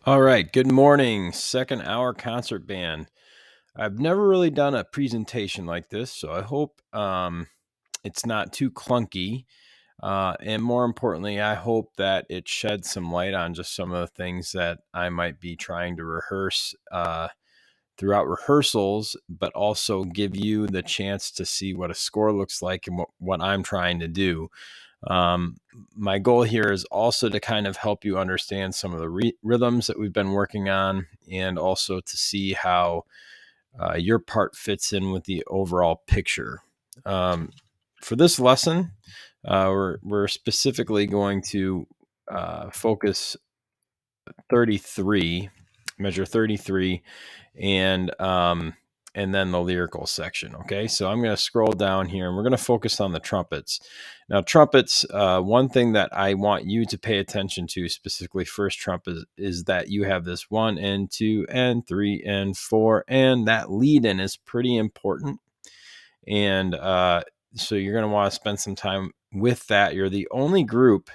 All right, good morning, second hour concert band. I've never really done a presentation like this, so I hope it's not too clunky. And more importantly, I hope that it sheds some light on just some of the things that I might be trying to rehearse throughout rehearsals, but also give you the chance to see what a score looks like and what I'm trying to do. Um, my goal here is also to kind of help you understand some of the rhythms that we've been working on, and also to see how your part fits in with the overall picture. Um, for this lesson, we're specifically going to focus 33, measure 33, and then the lyrical section. Okay, so I'm going to scroll down here, and we're going to focus on the trumpets. Now, trumpets. One thing that I want you to pay attention to, specifically first trumpet, is that you have this 1 and 2 and 3 and 4, and that lead in is pretty important. And so you're going to want to spend some time with that. You're the only group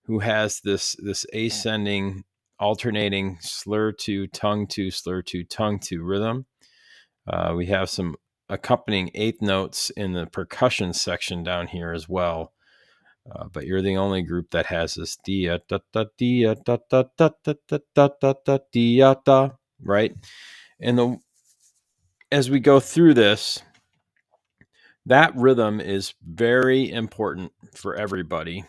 who has this ascending, alternating slur to tongue to slur to tongue to rhythm. We have some accompanying eighth notes in the percussion section down here as well. But you're the only group that has this dia da da dia da da da da da da da da dia da, right? And as we go through this, that rhythm is very important for everybody.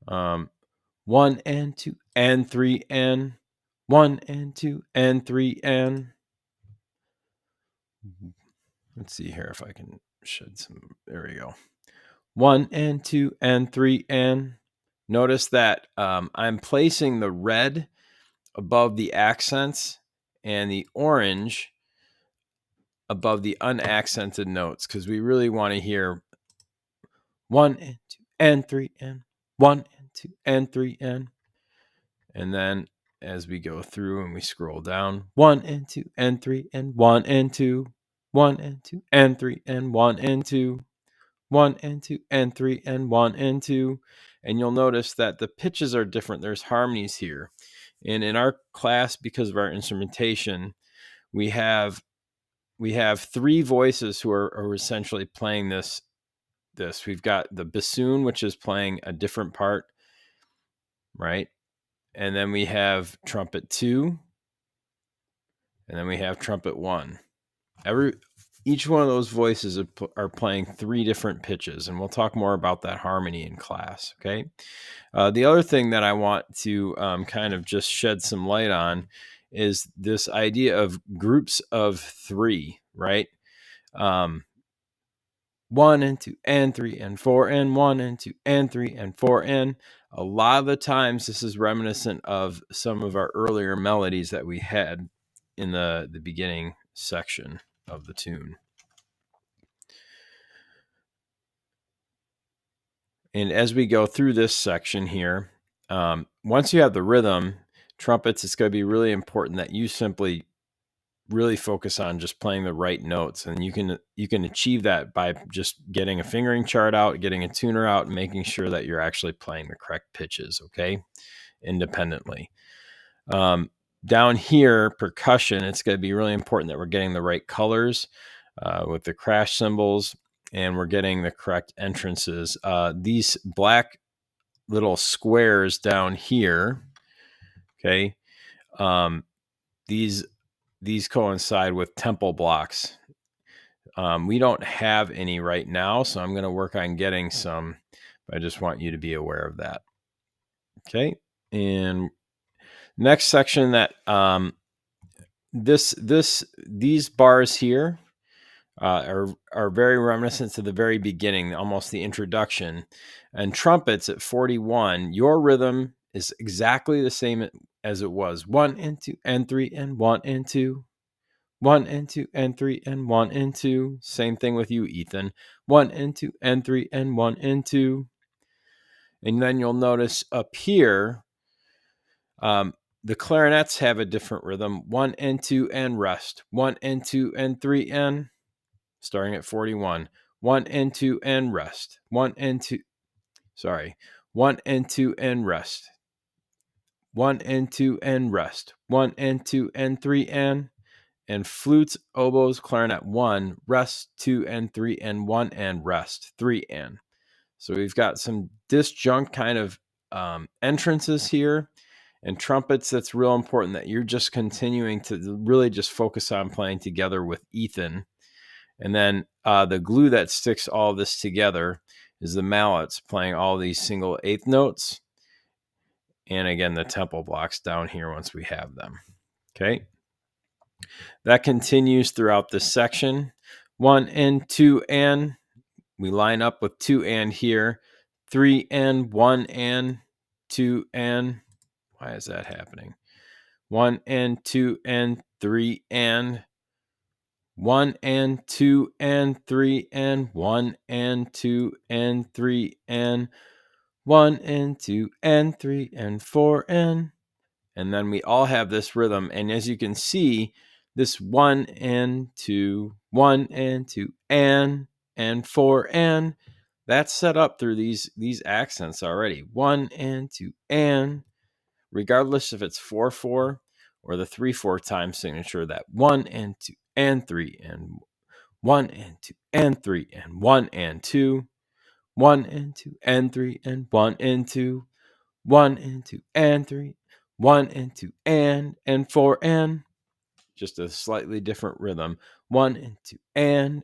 1 and 2 and 3 and 1 and 2 and 3 and. Let's see here if I can shed some. There we go. 1 and 2 and 3 and. Notice that I'm placing the red above the accents and the orange above the unaccented notes, because we really want to hear 1 and 2 and 3 and 1 and 2 and 3 and. And then as we go through and we scroll down, 1 and 2 and 3 and 1 and 2, 1 and 2 and 3 and 1 and 2, 1 and 2 and 3 and 1 and 2. And you'll notice that the pitches are different. There's harmonies here. And in our class, because of our instrumentation, we have three voices who are essentially playing this. We've got the bassoon, which is playing a different part, right? And then we have trumpet 2, and then we have trumpet 1. Each one of those voices are playing three different pitches, and we'll talk more about that harmony in class. Okay. The other thing that I want to kind of just shed some light on is this idea of groups of three, right? 1 and 2 and 3 and 4 and 1 and 2 and 3 and 4 and. A lot of the times this is reminiscent of some of our earlier melodies that we had in the beginning section of the tune. And as we go through this section here, once you have the rhythm, trumpets, it's going to be really important that you simply really focus on just playing the right notes. And you can achieve that by just getting a fingering chart out, getting a tuner out, and making sure that you're actually playing the correct pitches, okay, independently. Down here, percussion, it's going to be really important that we're getting the right colors with the crash cymbals, and we're getting the correct entrances. These black little squares down here, okay, these coincide with tempo blocks. We don't have any right now, so I'm going to work on getting some. I just want you to be aware of that. Okay, and next section that these bars here are very reminiscent to the very beginning, almost the introduction. And trumpets at 41, your rhythm is exactly the same as it was. 1 and 2 and 3 and 1 and 2. 1 and 2 and 3 and 1 and 2. Same thing with you, Ethan. 1 and 2 and 3 and 1 and 2. And then you'll notice up here, the clarinets have a different rhythm. 1 and 2 and rest. 1 and 2 and 3 and, starting at 41. 1 and 2 and rest. 1 and 2 and rest. 1 and 2 and rest. 1 and 2 and 3 and flutes, oboes, clarinet 1, rest 2 and 3 and 1 and rest 3 and. So we've got some disjunct kind of entrances here. And trumpets, that's real important that you're just continuing to really just focus on playing together with Ethan. And then the glue that sticks all this together is the mallets playing all these single eighth notes. And again, the tempo blocks down here once we have them. Okay. That continues throughout this section. 1 and 2 and. We line up with 2 and here. 3 and 1 and 2 and. Why is that happening? 1 and 2 and 3 and 1 and 2 and 3 and 1 and 2 and 3 and 1 and 2 and 3 and 4 and then we all have this rhythm. And as you can see, this 1 and 2, 1 and 2 and 4 and that's set up through these accents already. 1 and 2 and, regardless if it's 4/4 or the 3/4 time signature, that 1 and 2 and 3 and 1 and 2 and 3 and 1 and 2, 1 and 2 and 3 and 1 and 2, 1 and 2 and 3, 1 and 2 and 4 and, just a slightly different rhythm. 1 and 2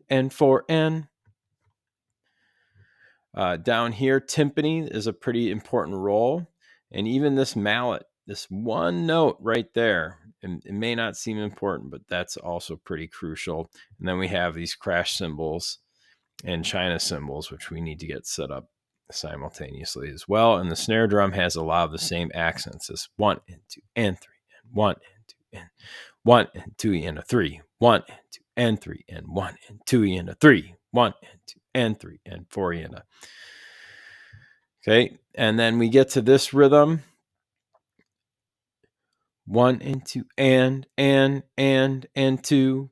and 4 and. Down here, timpani is a pretty important role. And even this mallet, this one note right there, and it may not seem important, but that's also pretty crucial. And then we have these crash cymbals and China cymbals, which we need to get set up simultaneously as well. And the snare drum has a lot of the same accents as 1 and 2 and 3 and 1 and 2 and 1 and 2 and a 3, 1 and 2 and 3 and 1 and 2 and a 3, 1 and 2 and 3 and 4 and a. Okay, and then we get to this rhythm. 1 and 2 and 2,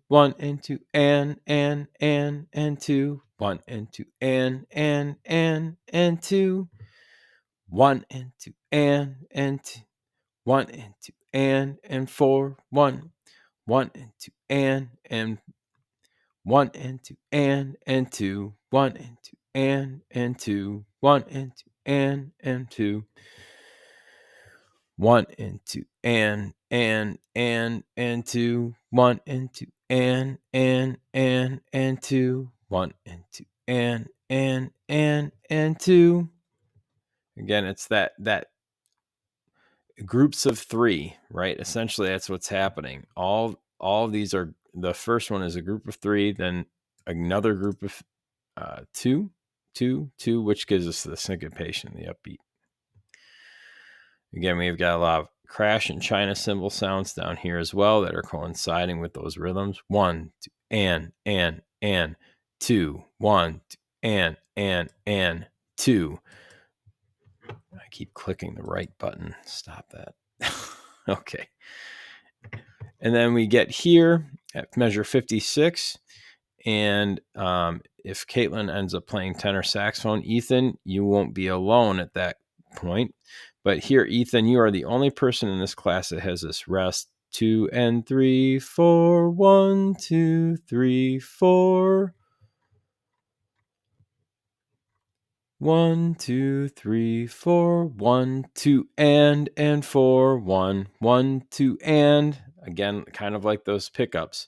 1 and 2 and 2, 1 and 2 and 2, 1 and 2 and 2, 1 and 2 and 4, 1 and 2 and 1 and 2 and 2, 1 and 2 and 2, 1 and 2 and 2, 1 and 2 and 2, 1 and 2 and 2, 1 and 2 and 2. Again, it's that groups of 3, right? Essentially, that's what's happening. All of these are, the first one is a group of 3, then another group of 2, which gives us the syncopation, the upbeat. Again, we've got a lot of crash and China cymbal sounds down here as well that are coinciding with those rhythms. 1, 2, and 2, 1, 2, and 2. I keep clicking the right button. Stop that. Okay. And then we get here at measure 56. And if Caitlin ends up playing tenor saxophone, Ethan, you won't be alone at that point. But here, Ethan, you are the only person in this class that has this rest. 2 and 3, 4, 1, 2, 3, 4. 1, 2, 3, 4, 1, 2, and 4, 1, 1, 2, and. Again, kind of like those pickups.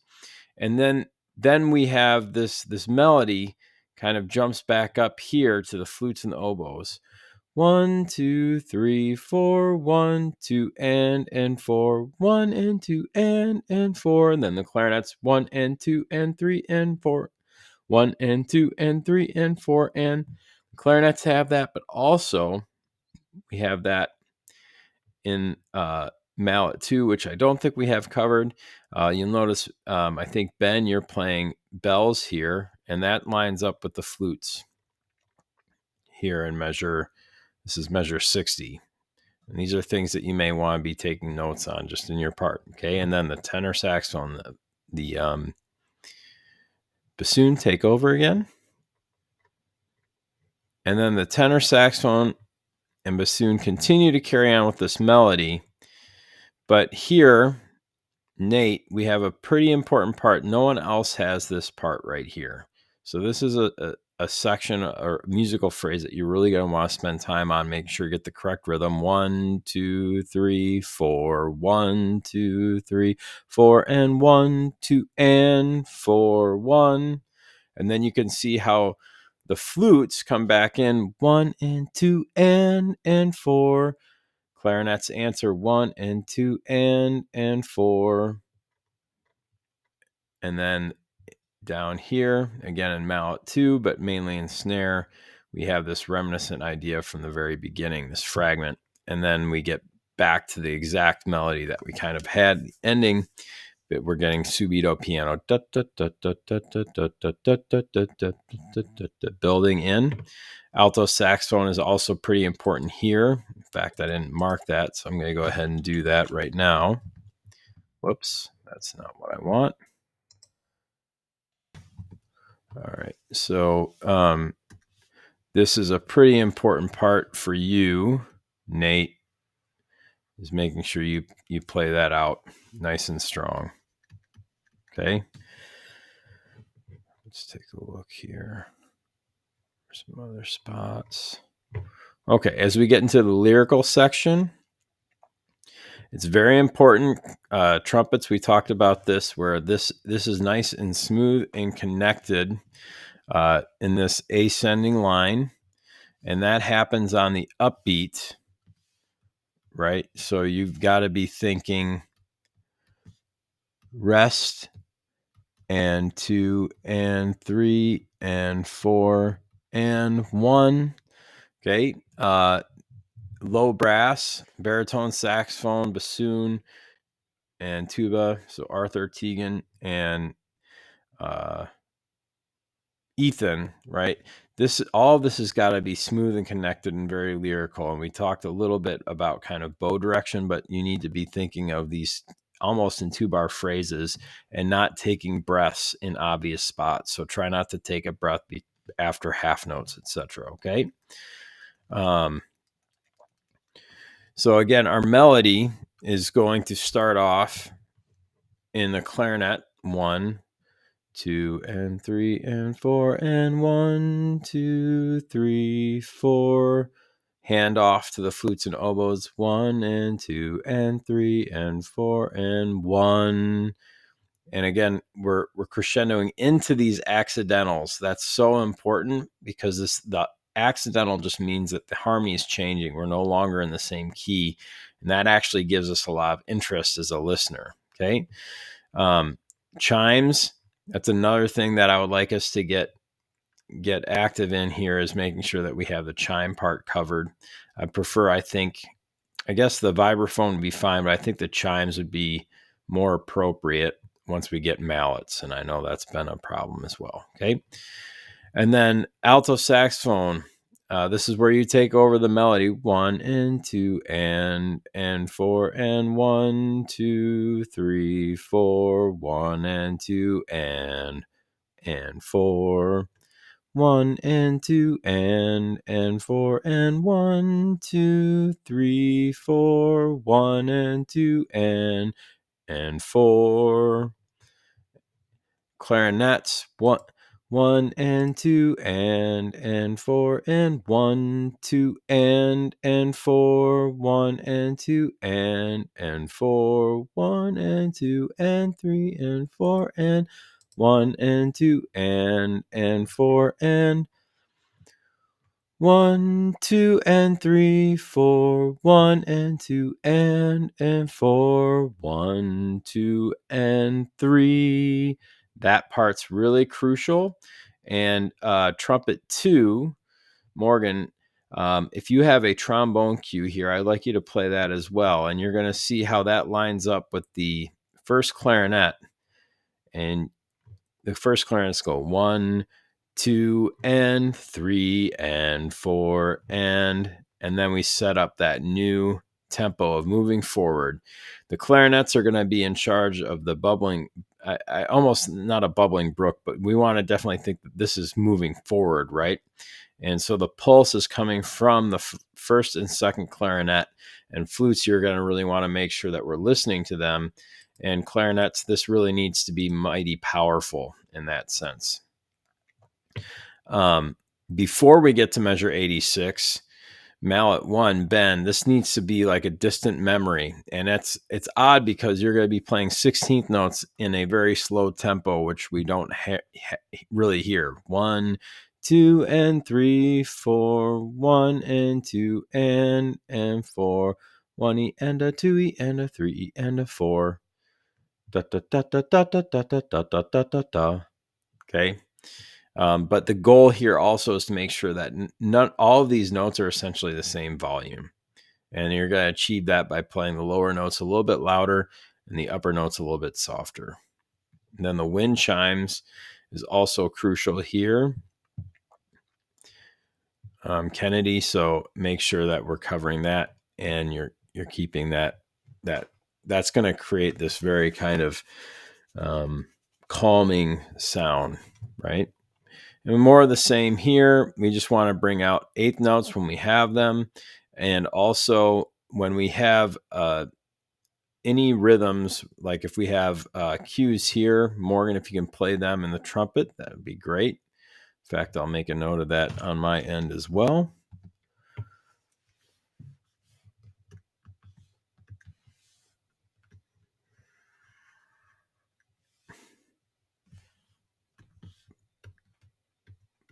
And then we have this melody kind of jumps back up here to the flutes and the oboes. 1, 2, 3, 4, 1, 2, and 4, 1 and 2 and 4, and then the clarinets 1 and 2 and 3 and 4, 1 and 2 and 3 and 4, and clarinets have that, but also we have that in mallet 2, which I don't think we have covered. You'll notice, I think, Ben, you're playing bells here, and that lines up with the flutes here in this is measure 60. And these are things that you may want to be taking notes on just in your part, okay? And then the tenor saxophone, the bassoon take over again. And then the tenor saxophone and bassoon continue to carry on with this melody. But here, Nate, we have a pretty important part. No one else has this part right here. So this is a section or musical phrase that you're really going to want to spend time on. Make sure you get the correct rhythm. 1, 2, 3, 4. 1, 2, 3, 4, and 1, 2, and 4, 1. And then you can see how the flutes come back in 1 and 2 and 4. Clarinets answer 1 and 2 and 4. And then down here, again in mallet 2, but mainly in snare, we have this reminiscent idea from the very beginning, this fragment. And then we get back to the exact melody that we kind of had, the ending, but we're getting subito piano building in. Alto saxophone is also pretty important here. In fact, I didn't mark that, so I'm going to go ahead and do that right now. Whoops, that's not what I want. All right, so this is a pretty important part for you, Nate, is making sure you play that out nice and strong. Okay, let's take a look here. Some other spots. Okay, as we get into the lyrical section, it's very important. Trumpets, we talked about this, where this is nice and smooth and connected in this ascending line, and that happens on the upbeat, right? So you've got to be thinking rest and 2 and 3 and 4 and 1. Okay. Low brass, baritone, saxophone, bassoon, and tuba. So Arthur Teagan and Ethan, right? All of this has got to be smooth and connected and very lyrical. And we talked a little bit about kind of bow direction, but you need to be thinking of these almost in 2-bar phrases and not taking breaths in obvious spots. So try not to take a breath after half notes, etc. Okay. So again, our melody is going to start off in the clarinet 1, 2 and 3 and 4 and 1, 2, 3, 4. Hand off to the flutes and oboes 1 and 2 and 3 and 4 and 1. And again, we're crescendoing into these accidentals. That's so important because the accidental just means that the harmony is changing. We're no longer in the same key, and that actually gives us a lot of interest as a listener. Okay, chimes. That's another thing that I would like us to get active in here, is making sure that we have the chime part covered. I guess the vibraphone would be fine, but I think the chimes would be more appropriate once we get mallets, and I know that's been a problem as well. Okay, and then alto saxophone. This is where you take over the melody 1 and 2 and 4 and 1, 2, 3, 4, 1 and 2 and 4. 1 and 2 and 4 and 1, 2, 3, 4, 1 and 2 and 4. Clarinets 1 and 2 and 4 and 1, 2 and 4, 1 and 2 and 4, 1 and 2 and 3 and 4 and 1 and 2 and 4 and 1, 2 and 3, 4, 1 and 2 and 4, 1, 2 and 3. That part's really crucial. And trumpet 2, Morgan, if you have a trombone cue here, I'd like you to play that as well. And you're going to see how that lines up with the first clarinet. And the first clarinets go 1, 2 and 3 and 4 and then we set up that new tempo of moving forward. The clarinets are going to be in charge of the bubbling. I almost not a bubbling brook, but we want to definitely think that this is moving forward, right? And so the pulse is coming from the first and second clarinet, and flutes, you're going to really want to make sure that we're listening to them. And clarinets, this really needs to be mighty powerful in that sense. Before we get to measure 86, mallet 1, bend, this needs to be like a distant memory. And it's odd because you're going to be playing 16th notes in a very slow tempo, which we don't really hear. 1, 2, and 3, 4, 1 and 2 and 4, 1 E and a 2 E and a 3 E and a 4. Da da da da da da da da da da da da. Okay. But the goal here also is to make sure that all of these notes are essentially the same volume. And you're going to achieve that by playing the lower notes a little bit louder and the upper notes a little bit softer. And then the wind chimes is also crucial here. Kennedy, so make sure that we're covering that and you're keeping that's going to create this very kind of calming sound, right? And more of the same here. We just want to bring out eighth notes when we have them. And also when we have any rhythms, like if we have cues here, Morgan, if you can play them in the trumpet, that would be great. In fact, I'll make a note of that on my end as well.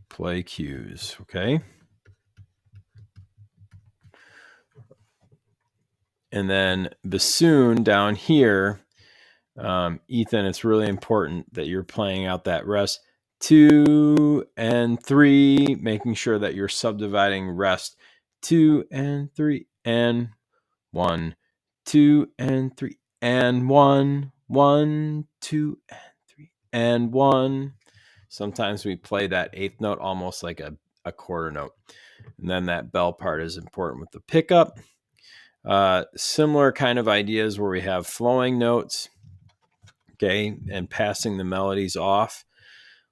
Play cues, okay? And then bassoon down here, Ethan, it's really important that you're playing out that rest 2 and 3, making sure that you're subdividing rest 2 and 3 and 1, 2 and 3 and 1, 1, 2 and 3 and 1. Sometimes we play that eighth note almost like a quarter note. And then that bell part is important with the pickup. Similar kind of ideas where we have flowing notes, okay, and passing the melodies off.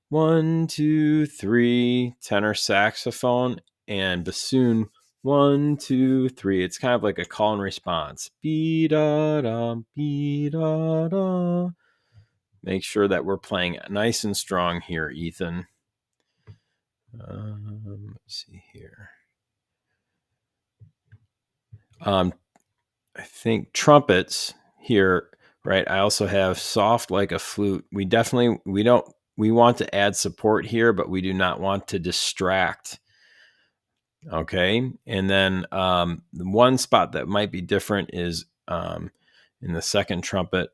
1, 2, 3, tenor saxophone and bassoon. 1, 2, 3. It's kind of like a call and response. Be da da, be da da. Make sure that we're playing nice and strong here, Ethan. Let's see here. I think trumpets here, right? I also have soft like a flute. We want to add support here, but we do not want to distract. Okay. And then the one spot that might be different is in the second trumpet,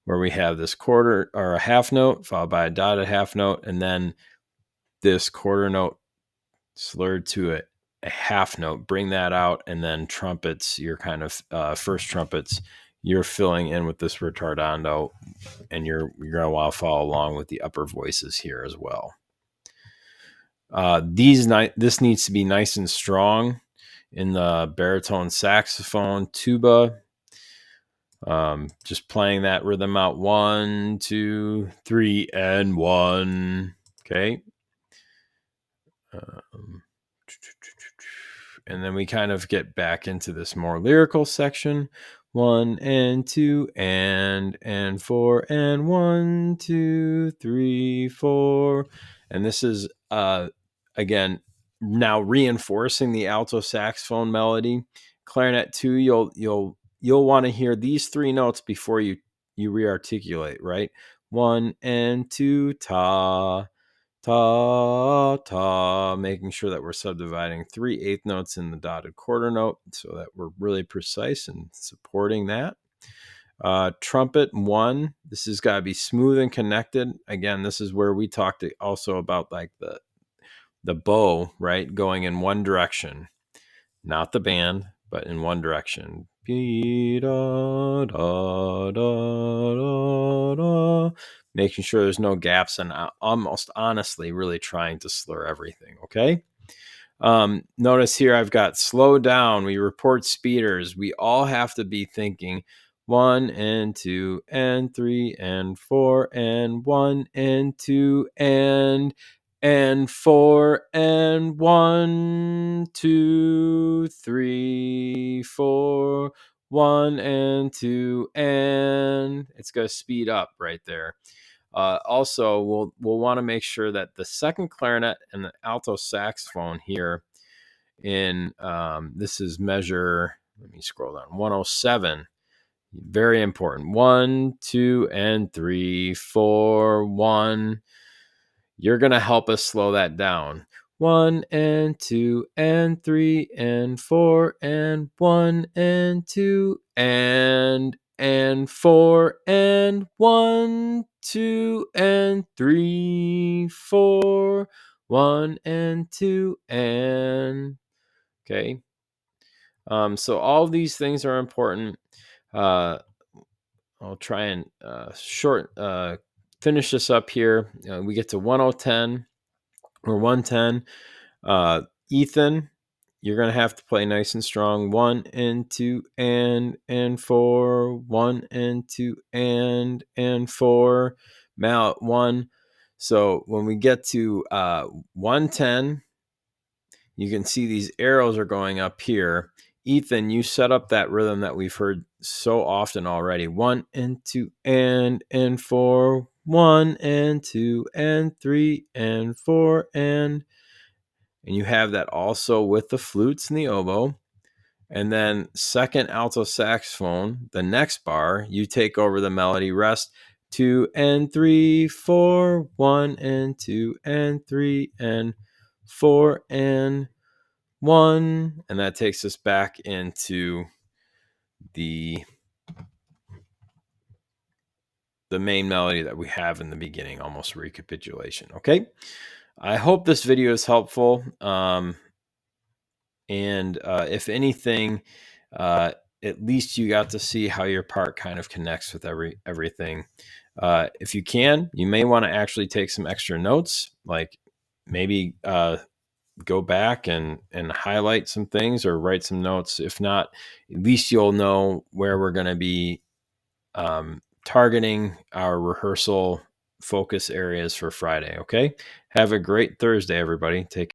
where we have this quarter or a half note followed by a dotted half note, and then this quarter note slurred to a half note. Bring that out, and then trumpets, your kind of first trumpets, you're filling in with this retardando, and you're going to want to follow along with the upper voices here as well. This needs to be nice and strong in the baritone saxophone, tuba. Just playing that rhythm out 1, 2, 3, and 1. Okay. And then we kind of get back into this more lyrical section. 1 and 2 and 4 and 1, 2, 3, 4. And this is again now reinforcing the alto saxophone melody. Clarinet 2, you'll want to hear these three notes before you rearticulate, right? 1 and 2, ta, ta, ta, making sure that we're subdividing 3 eighth notes in the dotted quarter note so that we're really precise and supporting that. Trumpet 1, this has got to be smooth and connected. Again, this is where we talked also about like the bow, right? Going in one direction, not the band, but in one direction. Da, da, da, da, da. Making sure there's no gaps and almost honestly really trying to slur everything, okay? Notice here I've got slow down. We report speeders. We all have to be thinking 1 and 2 and 3 and 4 and 1 and 2 and and 4 and 1, 2, 3, 4, 1 and 2, and it's going to speed up right there. Also, we'll want to make sure that the second clarinet and the alto saxophone here in this is measure, let me scroll down, 107. Very important. 1, 2, and 3, 4, 1. You're going to help us slow that down. 1 and 2 and 3 and 4 and 1 and 2 and 4 and 1, 2 and 3, 4, 1 and 2 and okay. So all of these things are important. I'll try and finish this up here. We get to 1010 or 110. Ethan, you're going to have to play nice and strong. 1 and 2 and 4. 1 and 2 and 4. Mallet 1. So when we get to 110, you can see these arrows are going up here. Ethan, you set up that rhythm that we've heard so often already. 1 and 2 and 4. 1 and 2 and 3 and 4 and you have that also with the flutes and the oboe. And then second alto saxophone, the next bar, you take over the melody rest. 2 and 3, 4, 1 and 2 and 3 and 4 and 1. And that takes us back into the main melody that we have in the beginning, almost recapitulation. Okay. I hope this video is helpful. And if anything, at least you got to see how your part kind of connects with everything. If you can, you may want to actually take some extra notes, like maybe go back and highlight some things or write some notes. If not, at least you'll know where we're going to be targeting our rehearsal focus areas for Friday. Okay. Have a great Thursday, everybody. Take care.